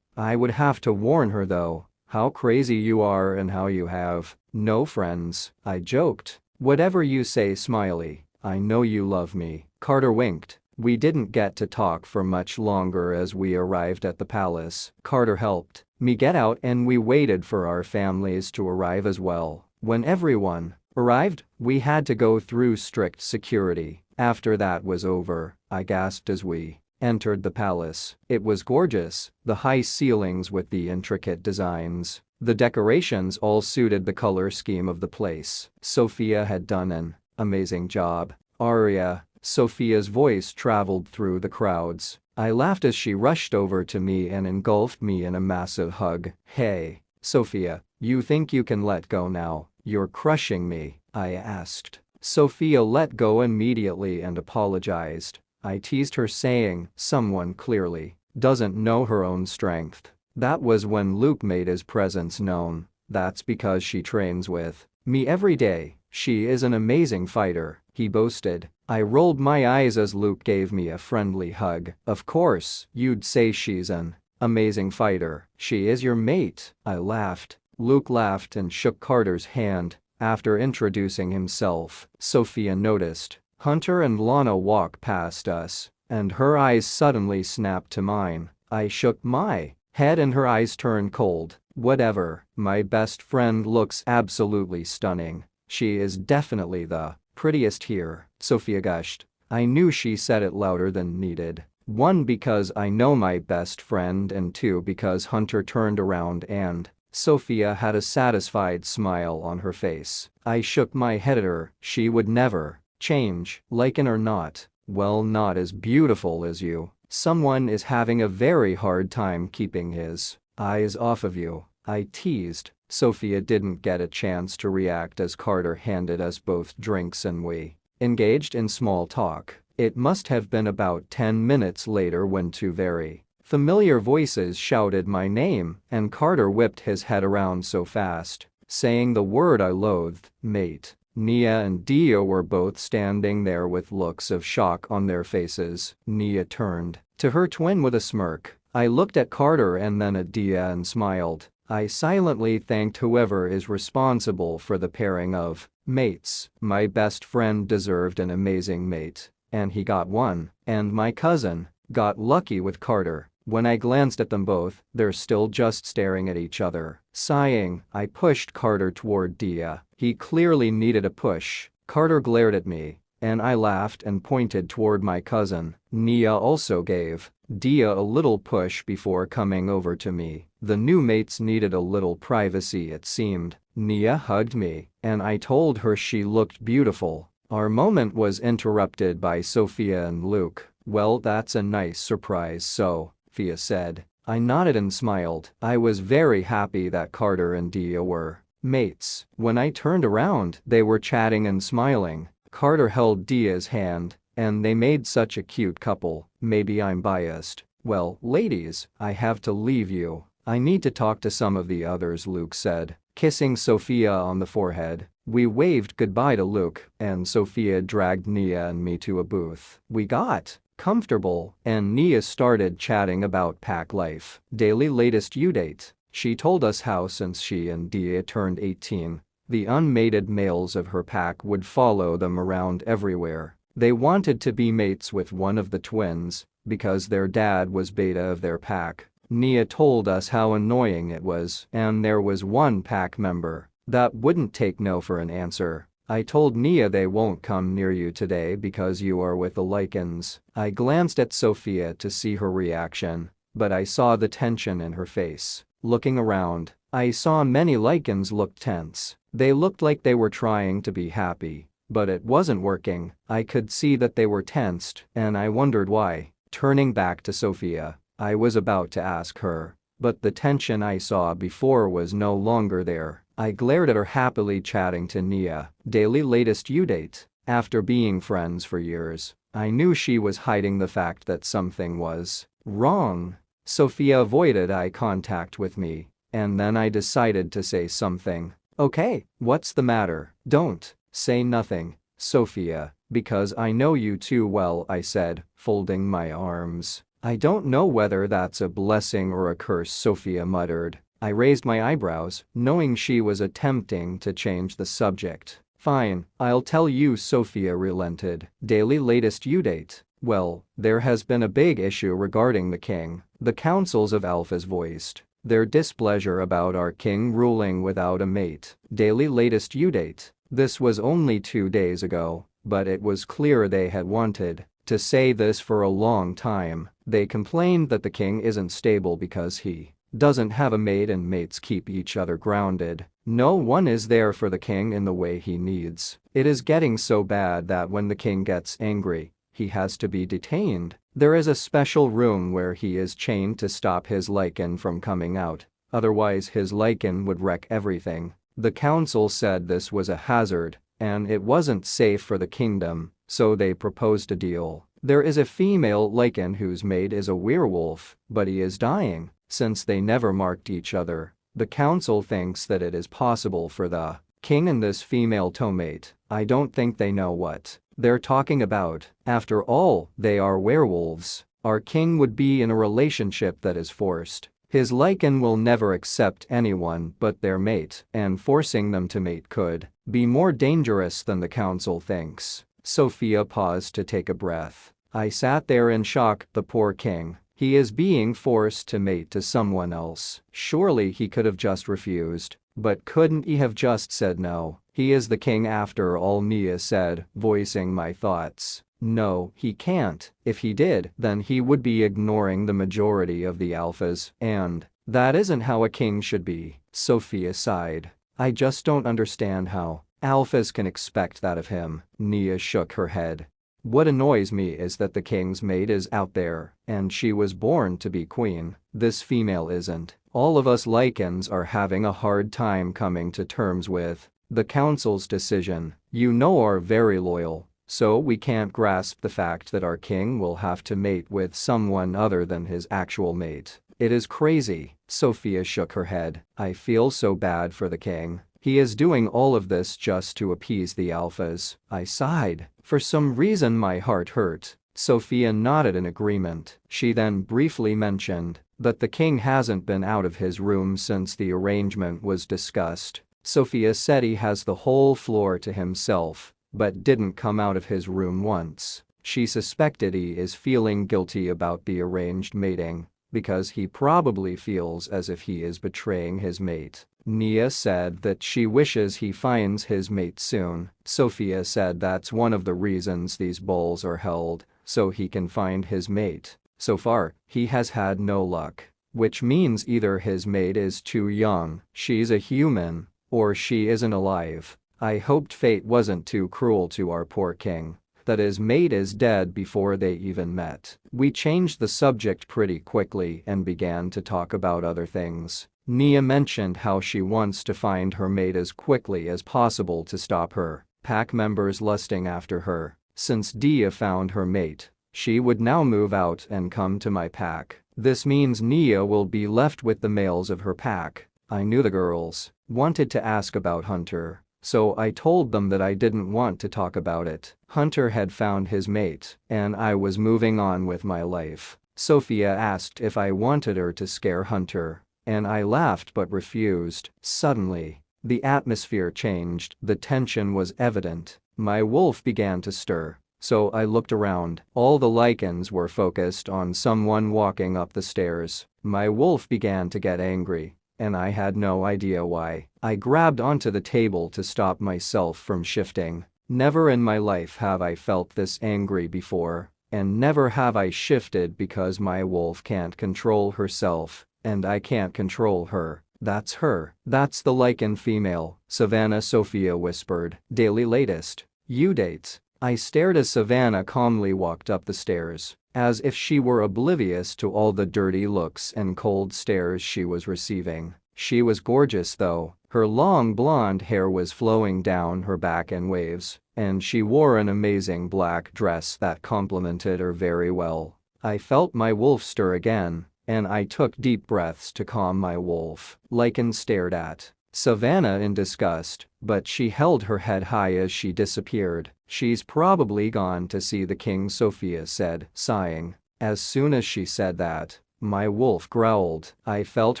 I would have to warn her though. How crazy you are and how you have no friends, I joked. Whatever you say, Smiley, I know you love me, Carter winked. We didn't get to talk for much longer as we arrived at the palace. Carter helped me get out and we waited for our families to arrive as well. When everyone arrived, we had to go through strict security. After that was over, I gasped as we entered the palace. It was gorgeous, the high ceilings with the intricate designs. The decorations all suited the color scheme of the place. Sophia had done an amazing job. Aria, Sophia's voice traveled through the crowds. I laughed as she rushed over to me and engulfed me in a massive hug. Hey, Sophia, you think you can let go now? You're crushing me, I asked. Sophia let go immediately and apologized. I teased her, saying, someone clearly doesn't know her own strength. That was when Luke made his presence known. That's because she trains with me every day. She is an amazing fighter, he boasted. I rolled my eyes as Luke gave me a friendly hug. Of course, you'd say she's an amazing fighter. She is your mate, I laughed. Luke laughed and shook Carter's hand. After introducing himself, Sophia noticed Hunter and Lana walk past us, and her eyes suddenly snapped to mine. I shook my head and her eyes turned cold. Whatever, my best friend looks absolutely stunning. She is definitely the prettiest here, Sophia gushed. I knew she said it louder than needed. 1, because I know my best friend, and 2, because Hunter turned around and Sophia had a satisfied smile on her face. I shook my head at her. She would never change, liken or not. Well, not as beautiful as you. Someone is having a very hard time keeping his eyes off of you, I teased. Sophia didn't get a chance to react as Carter handed us both drinks and we engaged in small talk. It must have been about 10 minutes later when 2 very familiar voices shouted my name, and Carter whipped his head around so fast, saying the word I loathed, mate. Nia and Dia were both standing there with looks of shock on their faces. Nia turned to her twin with a smirk. I looked at Carter and then at Dia and smiled. I silently thanked whoever is responsible for the pairing of mates. My best friend deserved an amazing mate. And he got one. And my cousin got lucky with Carter. When I glanced at them both, they're still just staring at each other. Sighing, I pushed Carter toward Dia. He clearly needed a push. Carter glared at me, and I laughed and pointed toward my cousin. Nia also gave Dia a little push before coming over to me. The new mates needed a little privacy, it seemed. Nia hugged me, and I told her she looked beautiful. Our moment was interrupted by Sophia and Luke. "Well, that's a nice surprise, Sophia said. I nodded and smiled. I was very happy that Carter and Dia were mates. When I turned around, they were chatting and smiling. Carter held Dia's hand, and they made such a cute couple. Maybe I'm biased. "Well, ladies, I have to leave you. I need to talk to some of the others," Luke said, kissing Sophia on the forehead. We waved goodbye to Luke, and Sophia dragged Nia and me to a booth. We got comfortable, and Nia started chatting about pack life. Daily latest update. She told us how since she and Dia turned 18, the unmated males of her pack would follow them around everywhere. They wanted to be mates with one of the twins because their dad was beta of their pack. Nia told us how annoying it was, and there was one pack member that wouldn't take no for an answer. I told Nia they won't come near you today because you are with the Lycans. I glanced at Sophia to see her reaction, but I saw the tension in her face. Looking around, I saw many Lycans look tense. They looked like they were trying to be happy, but it wasn't working. I could see that they were tensed, and I wondered why. Turning back to Sophia, I was about to ask her, but the tension I saw before was no longer there. I glared at her happily chatting to Nia. Daily latest update. After being friends for years, I knew she was hiding the fact that something was wrong. Sophia avoided eye contact with me, and then I decided to say something. "Okay, what's the matter?" "Don't say nothing, Sophia, because I know you too well," I said, folding my arms. "I don't know whether that's a blessing or a curse," Sophia muttered. I raised my eyebrows, knowing she was attempting to change the subject. "Fine, I'll tell you," Sophia relented. Daily latest update. Well, there has been a big issue regarding the king. The councils of alphas voiced their displeasure about our king ruling without a mate. Daily latest update. This was only 2 days ago, but it was clear they had wanted to say this for a long time. They complained that the king isn't stable because he doesn't have a mate and mates keep each other grounded. No one is there for the king in the way he needs. It is getting so bad that when the king gets angry, he has to be detained. There is a special room where he is chained to stop his Lycan from coming out, otherwise his Lycan would wreck everything. The council said this was a hazard, and it wasn't safe for the kingdom, so they proposed a deal. There is a female Lycan whose mate is a werewolf, but he is dying. Since they never marked each other, the council thinks that it is possible for the king and this female to mate. I don't think they know what they're talking about. After all, they are werewolves. Our king would be in a relationship that is forced. His Lycan will never accept anyone but their mate, and forcing them to mate could be more dangerous than the council thinks. Sophia paused to take a breath. I sat there in shock. The poor king. He is being forced to mate to someone else. Surely he could have just refused. But couldn't he have just said no? He is the king after all, Nia said, voicing my thoughts. No, he can't. If he did, then he would be ignoring the majority of the alphas, and that isn't how a king should be. Sophia sighed. I just don't understand how alphas can expect that of him. Nia shook her head. What annoys me is that the king's mate is out there, and she was born to be queen. This female isn't. All of us Lycans are having a hard time coming to terms with the council's decision. You know, are very loyal, so we can't grasp the fact that our king will have to mate with someone other than his actual mate. It is crazy. Sophia shook her head. I feel so bad for the king. He is doing all of this just to appease the alphas. I sighed. For some reason my heart hurt. Sophia nodded in agreement. She then briefly mentioned that the king hasn't been out of his room since the arrangement was discussed. Sophia said he has the whole floor to himself, but didn't come out of his room once. She suspected he is feeling guilty about the arranged mating, because he probably feels as if he is betraying his mate. Nia said that she wishes he finds his mate soon. Sophia said that's one of the reasons these balls are held, so he can find his mate. So far, he has had no luck, which means either his mate is too young, she's a human, or she isn't alive. I hoped fate wasn't too cruel to our poor king, that his mate is dead before they even met. We changed the subject pretty quickly and began to talk about other things. Nia mentioned how she wants to find her mate as quickly as possible to stop her pack members lusting after her. Since Dia found her mate, she would now move out and come to my pack. This means Nia will be left with the males of her pack. I knew the girls wanted to ask about Hunter, so I told them that I didn't want to talk about it. Hunter had found his mate, and I was moving on with my life. Sophia asked if I wanted her to scare Hunter, and I laughed but refused. Suddenly, the atmosphere changed. The tension was evident. My wolf began to stir, so I looked around. All the lichens were focused on someone walking up the stairs. My wolf began to get angry, and I had no idea why. I grabbed onto the table to stop myself from shifting. Never in my life have I felt this angry before, and never have I shifted because my wolf can't control herself, and I can't control her. That's her. That's the lichen female, Savannah, Sophia whispered. Daily latest. Updates. I stared as Savannah calmly walked up the stairs, as if she were oblivious to all the dirty looks and cold stares she was receiving. She was gorgeous though. Her long blonde hair was flowing down her back in waves, and she wore an amazing black dress that complemented her very well. I felt my wolf stir again, and I took deep breaths to calm my wolf. Lichen stared at Savannah in disgust, but she held her head high as she disappeared. She's probably gone to see the king, Sophia said, sighing. As soon as she said that, my wolf growled. I felt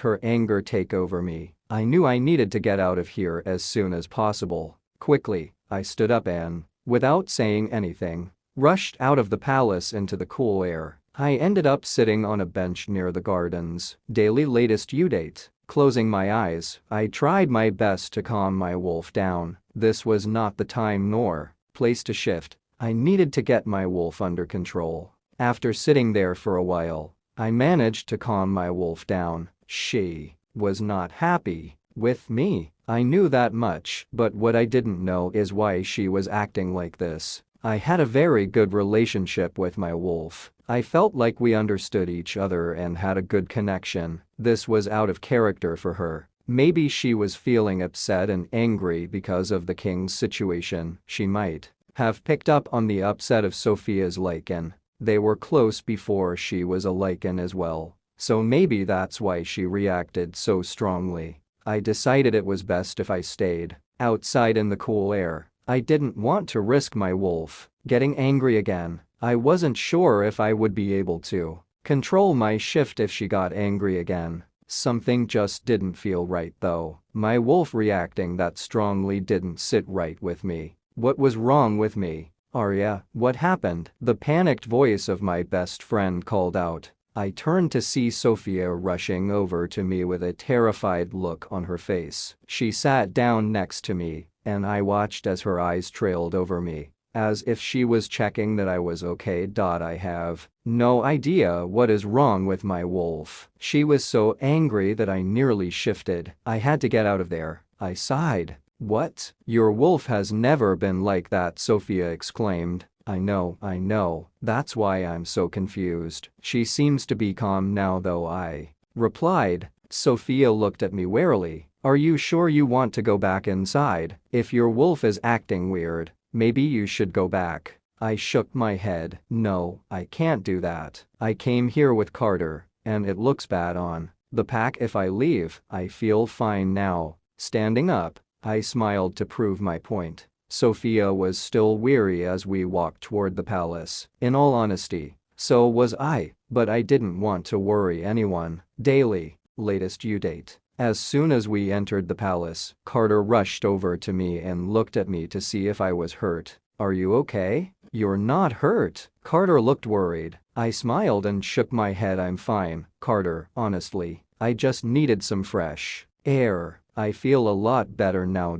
her anger take over me. I knew I needed to get out of here as soon as possible. Quickly, I stood up and, without saying anything, rushed out of the palace into the cool air. I ended up sitting on a bench near the gardens. Daily latest update. Closing my eyes, I tried my best to calm my wolf down. This was not the time nor place to shift. I needed to get my wolf under control. After sitting there for a while, I managed to calm my wolf down. She was not happy with me. I knew that much, but what I didn't know is why she was acting like this. I had a very good relationship with my wolf. I felt like we understood each other and had a good connection. This was out of character for her. Maybe she was feeling upset and angry because of the king's situation. She might have picked up on the upset of Sophia's lichen. They were close before she was a lichen as well, so maybe that's why she reacted so strongly. I decided it was best if I stayed outside in the cool air. I didn't want to risk my wolf getting angry again. I wasn't sure if I would be able to control my shift if she got angry again. Something just didn't feel right though. My wolf reacting that strongly didn't sit right with me. What was wrong with me? Arya, what happened? The panicked voice of my best friend called out. I turned to see Sophia rushing over to me with a terrified look on her face. She sat down next to me, and I watched as her eyes trailed over me, as if she was checking that I was okay. I have no idea what is wrong with my wolf. She was so angry that I nearly shifted. I had to get out of there. I sighed. What? Your wolf has never been like that, Sophia exclaimed. I know, that's why I'm so confused. She seems to be calm now though, I replied. Sophia looked at me warily. Are you sure you want to go back inside? If your wolf is acting weird, maybe you should go back. I shook my head. No, I can't do that. I came here with Carter, and it looks bad on the pack if I leave. I feel fine now. Standing up, I smiled to prove my point. Sophia was still weary as we walked toward the palace. In all honesty, So was I, but I didn't want to worry anyone. Daily, latest due date. As soon as we entered the palace, Carter rushed over to me and looked at me to see if I was hurt. Are you okay? You're not hurt. Carter looked worried. I smiled and shook my head. I'm fine, Carter, honestly. I just needed some fresh air. I feel a lot better now.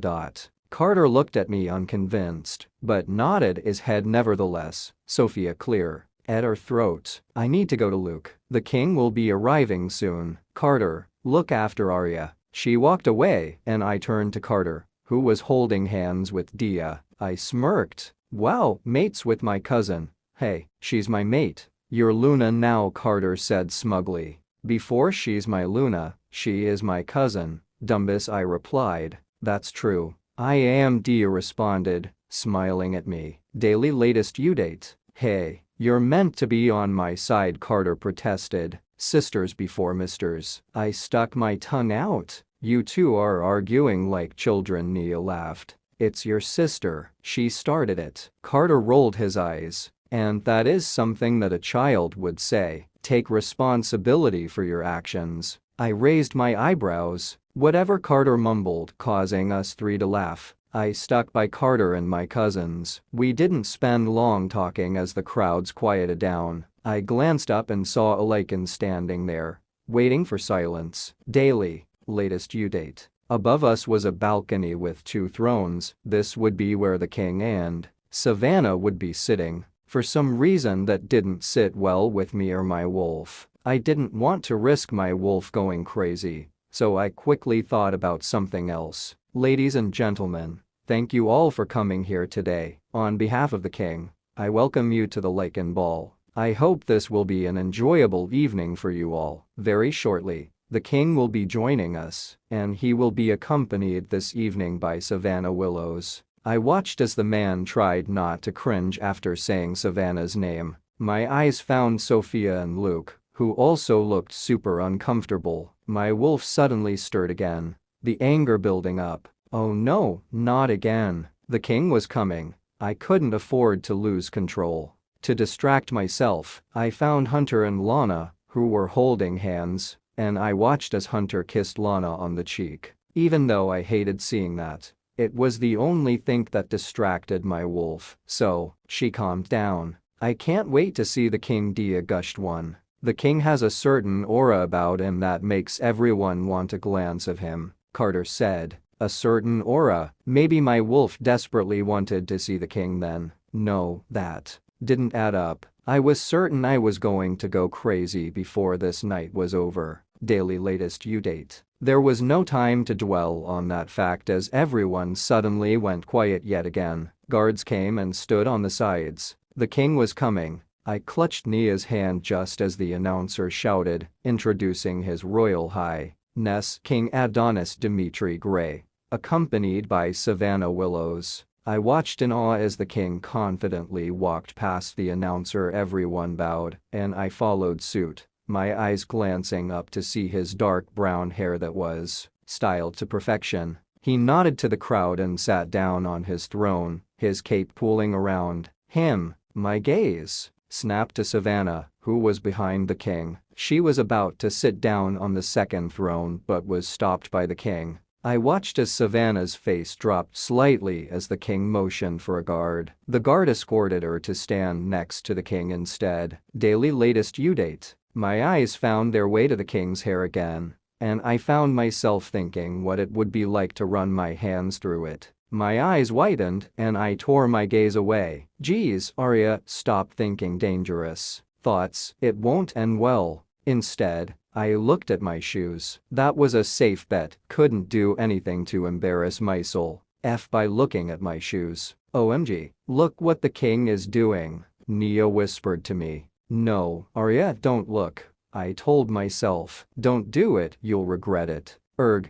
Carter looked at me unconvinced, but nodded his head nevertheless. Sophia clear at her throat. I need to go to Luke. The king will be arriving soon. Carter, look after Arya. She walked away and I turned to Carter, who was holding hands with Dia. I smirked. Wow, mates with my cousin. Hey, she's my mate. You're Luna now, Carter said smugly. Before she's my Luna, she is my cousin. Dumbus, I replied. That's true. I am, Dia responded, smiling at me. Daily latest due date. Hey, you're meant to be on my side, Carter protested. Sisters before misters. I stuck my tongue out. You two are arguing like children, Nia laughed. It's your sister. She started it. Carter rolled his eyes. And that is something that a child would say. Take responsibility for your actions. I raised my eyebrows. Whatever, Carter mumbled, causing us three to laugh. I stuck by Carter and my cousins. We didn't spend long talking as the crowds quieted down. I glanced up and saw Alakin standing there, waiting for silence. Daily, latest due date. Above us was a balcony with two thrones. This would be where the king and Savannah would be sitting. For some reason that didn't sit well with me or my wolf. I didn't want to risk my wolf going crazy, so I quickly thought about something else. Ladies and gentlemen, thank you all for coming here today. On behalf of the king, I welcome you to the Lycan Ball. I hope this will be an enjoyable evening for you all. Very shortly, the king will be joining us, and he will be accompanied this evening by Savannah Willows. I watched as the man tried not to cringe after saying Savannah's name. My eyes found Sophia and Luke, who also looked super uncomfortable. My wolf suddenly stirred again, the anger building up. Oh no, not again. The king was coming. I couldn't afford to lose control. To distract myself, I found Hunter and Lana, who were holding hands, and I watched as Hunter kissed Lana on the cheek. Even though I hated seeing that, it was the only thing that distracted my wolf, so she calmed down. I can't wait to see the king, Dia gushed one. The king has a certain aura about him that makes everyone want a glance of him, Carter said. A certain aura. Maybe my wolf desperately wanted to see the king then. No, that didn't add up. I was certain I was going to go crazy before this night was over. Daily latest due date. There was no time to dwell on that fact as everyone suddenly went quiet yet again. Guards came and stood on the sides. The king was coming. I clutched Nia's hand just as the announcer shouted, introducing His Royal Highness King Adonis Dimitri Gray, accompanied by Savannah Willows. I watched in awe as the king confidently walked past the announcer. Everyone bowed, and I followed suit, my eyes glancing up to see his dark brown hair that was styled to perfection. He nodded to the crowd and sat down on his throne, his cape pooling around him. My gaze snapped to Savannah, who was behind the king. She was about to sit down on the second throne but was stopped by the king. I watched as Savannah's face dropped slightly as the king motioned for a guard. The guard escorted her to stand next to the king instead. Daily latest due date. My eyes found their way to the king's hair again, and I found myself thinking what it would be like to run my hands through it. My eyes widened and I tore my gaze away. Geez, Arya, stop thinking dangerous thoughts. It won't end well. Instead, I looked at my shoes. That was a safe bet. Couldn't do anything to embarrass my soul by looking at my shoes. OMG, look what the king is doing, Nia whispered to me. No, Arya, don't look. I told myself, don't do it, you'll regret it.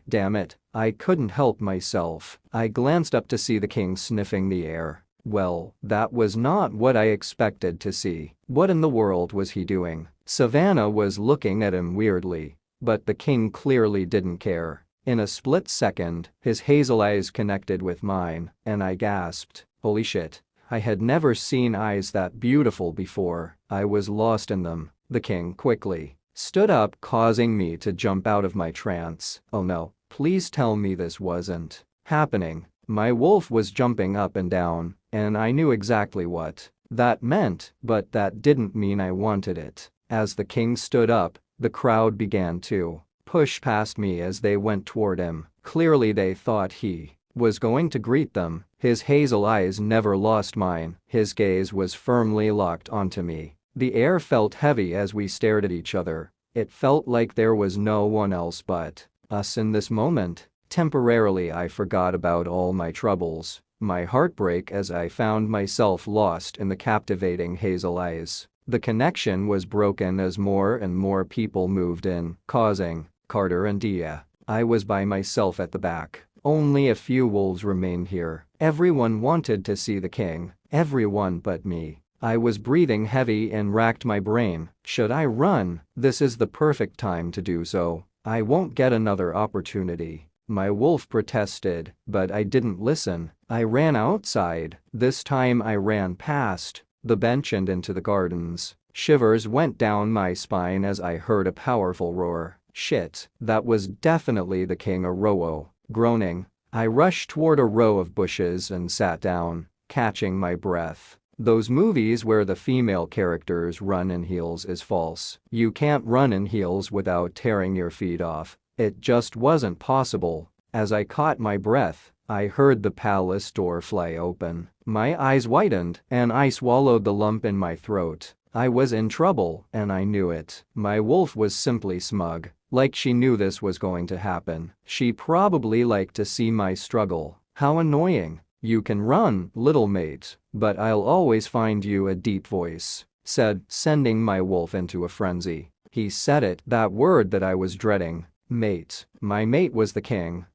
Damn it, I couldn't help myself. I glanced up to see the king sniffing the air. Well, that was not what I expected to see. What in the world was he doing? Savannah was looking at him weirdly, but the king clearly didn't care. In a split second, his hazel eyes connected with mine, and I gasped, holy shit, I had never seen eyes that beautiful before. I was lost in them. The king quickly stood up, causing me to jump out of my trance. Oh no, please tell me this wasn't happening. My wolf was jumping up and down, and I knew exactly what that meant, but that didn't mean I wanted it. As the king stood up, the crowd began to push past me as they went toward him. Clearly they thought he was going to greet them. His hazel eyes never lost mine. His gaze was firmly locked onto me. The air felt heavy as we stared at each other. It felt like there was no one else but us in this moment. Temporarily I forgot about all my troubles, my heartbreak as I found myself lost in the captivating hazel eyes. The connection was broken as more and more people moved in, causing Carter and Dia. I was by myself at the back. Only a few wolves remained here. Everyone wanted to see the king. Everyone but me. I was breathing heavy and racked my brain. Should I run? This is the perfect time to do so. I won't get another opportunity. My wolf protested, but I didn't listen. I ran outside. This time I ran past the bench and into the gardens. Shivers went down my spine as I heard a powerful roar. Shit, that was definitely the king Aroo. Groaning, I rushed toward a row of bushes and sat down, catching my breath. Those movies where the female characters run in heels is false. You can't run in heels without tearing your feet off. It just wasn't possible. As I caught my breath, I heard the palace door fly open. My eyes widened and I swallowed the lump in my throat. I was in trouble and I knew it. My wolf was simply smug, like she knew this was going to happen. She probably liked to see my struggle. How annoying. You can run, little mate, but I'll always find you, a deep voice said, sending my wolf into a frenzy. He said it, that word that I was dreading. Mate. My mate was the king.